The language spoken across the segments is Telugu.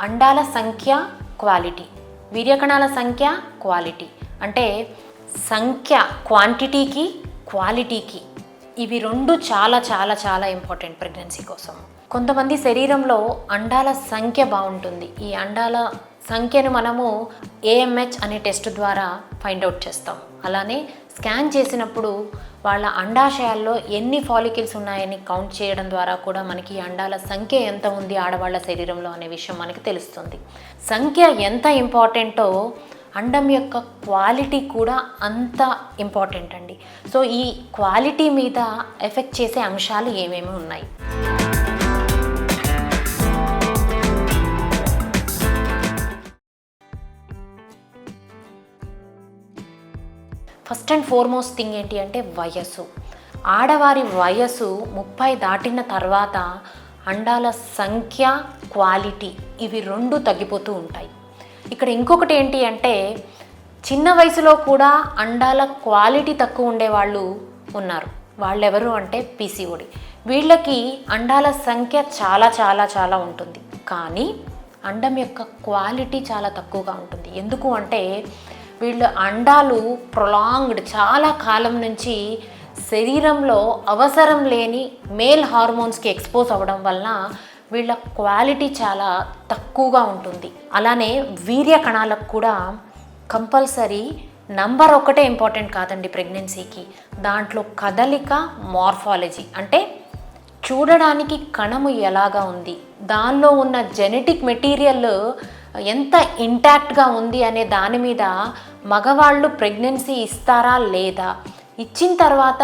అండాల సంఖ్య క్వాలిటీ, వీర్యకణాల సంఖ్య క్వాలిటీ. అంటే సంఖ్య క్వాంటిటీకి క్వాలిటీకి ఇవి రెండు చాలా చాలా చాలా ఇంపార్టెంట్ ప్రెగ్నెన్సీ కోసం. కొంతమంది శరీరంలో అండాల సంఖ్య బాగుంటుంది. ఈ అండాల సంఖ్యను మనము AMH అనే టెస్ట్ ద్వారా ఫైండ్ అవుట్ చేస్తాం. అలానే స్కాన్ చేసినప్పుడు వాళ్ళ అండాశయాల్లో ఎన్ని ఫాలికల్స్ ఉన్నాయని కౌంట్ చేయడం ద్వారా కూడా మనకి అండాల సంఖ్య ఎంత ఉంది ఆడవాళ్ళ శరీరంలో అనే విషయం మనకి తెలుస్తుంది. సంఖ్య ఎంత ఇంపార్టెంటో అండం యొక్క క్వాలిటీ కూడా అంత ఇంపార్టెంట్ అండి. సో ఈ క్వాలిటీ మీద ఎఫెక్ట్ చేసే అంశాలు ఏమేమి ఉన్నాయి? ఫస్ట్ అండ్ ఫార్మోస్ట్ థింగ్ ఏంటి అంటే వయస్సు. ఆడవారి వయస్సు 30 దాటిన తర్వాత అండాల సంఖ్య క్వాలిటీ ఇవి రెండు తగ్గిపోతూ ఉంటాయి. ఇక్కడ ఇంకొకటి ఏంటి అంటే చిన్న వయసులో కూడా అండాల క్వాలిటీ తక్కువ ఉండేవాళ్ళు ఉన్నారు. వాళ్ళెవరు అంటే PCOD. వీళ్ళకి అండాల సంఖ్య చాలా చాలా చాలా ఉంటుంది, కానీ అండం యొక్క క్వాలిటీ చాలా తక్కువగా ఉంటుంది. ఎందుకు అంటే వీళ్ళ అండాలు ప్రొలాంగ్డ్ చాలా కాలం నుంచి శరీరంలో అవసరం లేని మేల్ హార్మోన్స్కి ఎక్స్పోజ్ అవ్వడం వలన వీళ్ళ క్వాలిటీ చాలా తక్కువగా ఉంటుంది. అలానే వీర్య కణాలకు కూడా కంపల్సరీ నంబర్ ఒకటే ఇంపార్టెంట్ కాదండి ప్రెగ్నెన్సీకి. దాంట్లో కదలిక, మార్ఫాలజీ అంటే చూడడానికి కణము ఎలాగా ఉంది, దానిలో ఉన్న జెనెటిక్ మెటీరియల్ ఎంత ఇంటాక్ట్గా ఉంది అనే దాని మీద మగవాళ్ళు ప్రెగ్నెన్సీ ఇస్తారా లేదా, ఇచ్చిన తర్వాత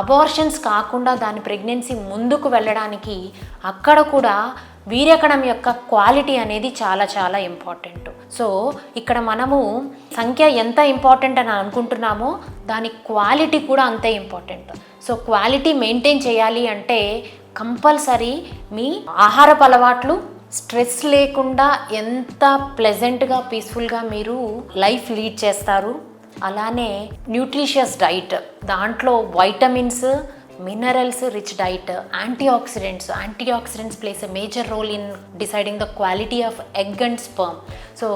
అబార్షన్స్ కాకుండా దాని ప్రెగ్నెన్సీ ముందుకు వెళ్ళడానికి అక్కడ కూడా వీర్యకణం యొక్క క్వాలిటీ అనేది చాలా చాలా ఇంపార్టెంట్. సో ఇక్కడ మనము సంఖ్య ఎంత ఇంపార్టెంట్ అని అనుకుంటున్నామో దాని క్వాలిటీ కూడా అంతే ఇంపార్టెంట్. సో క్వాలిటీ మెయింటైన్ చేయాలి అంటే కంపల్సరీ మీ ఆహారపు అలవాట్లు, స్ట్రెస్ లేకుండా ఎంత ప్లెజెంట్గా పీస్ఫుల్గా మీరు లైఫ్ లీడ్ చేస్తారు, అలానే న్యూట్రిషియస్ డైట్, దాంట్లో vitamins, minerals rich diet, antioxidants plays a major role in deciding the quality of egg and sperm. So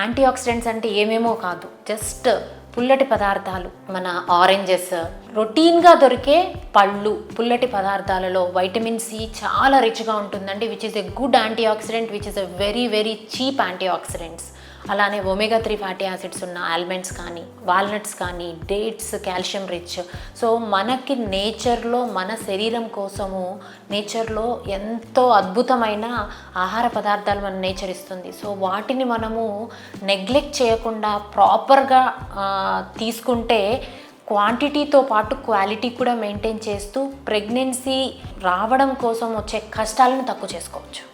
antioxidants అంటే ఏమేమో కాదు, జస్ట్ పుల్లటి పదార్థాలు, మన ఆరెంజెస్, రొటీన్గా దొరికే పళ్ళు, పుల్లటి పదార్థాలలో వైటమిన్ C చాలా రిచ్గా ఉంటుందండి, which is a good antioxidant, which is a very very cheap antioxidants. అలానే omega-3 ఫ్యాటీ యాసిడ్స్ ఉన్న ఆల్మండ్స్ కానీ, వాల్నట్స్ కానీ, డేట్స్ కాల్షియం రిచ్. సో మనకి నేచర్లో మన శరీరం కోసము నేచర్లో ఎంతో అద్భుతమైన ఆహార పదార్థాలు మన నేచర్ ఇస్తుంది. సో వాటిని మనము నెగ్లెక్ట్ చేయకుండా ప్రాపర్గా తీసుకుంటే క్వాంటిటీతో పాటు క్వాలిటీ కూడా మెయింటైన్ చేస్తూ ప్రెగ్నెన్సీ రావడం కోసం వచ్చే కష్టాలను తక్కువ చేసుకోవచ్చు.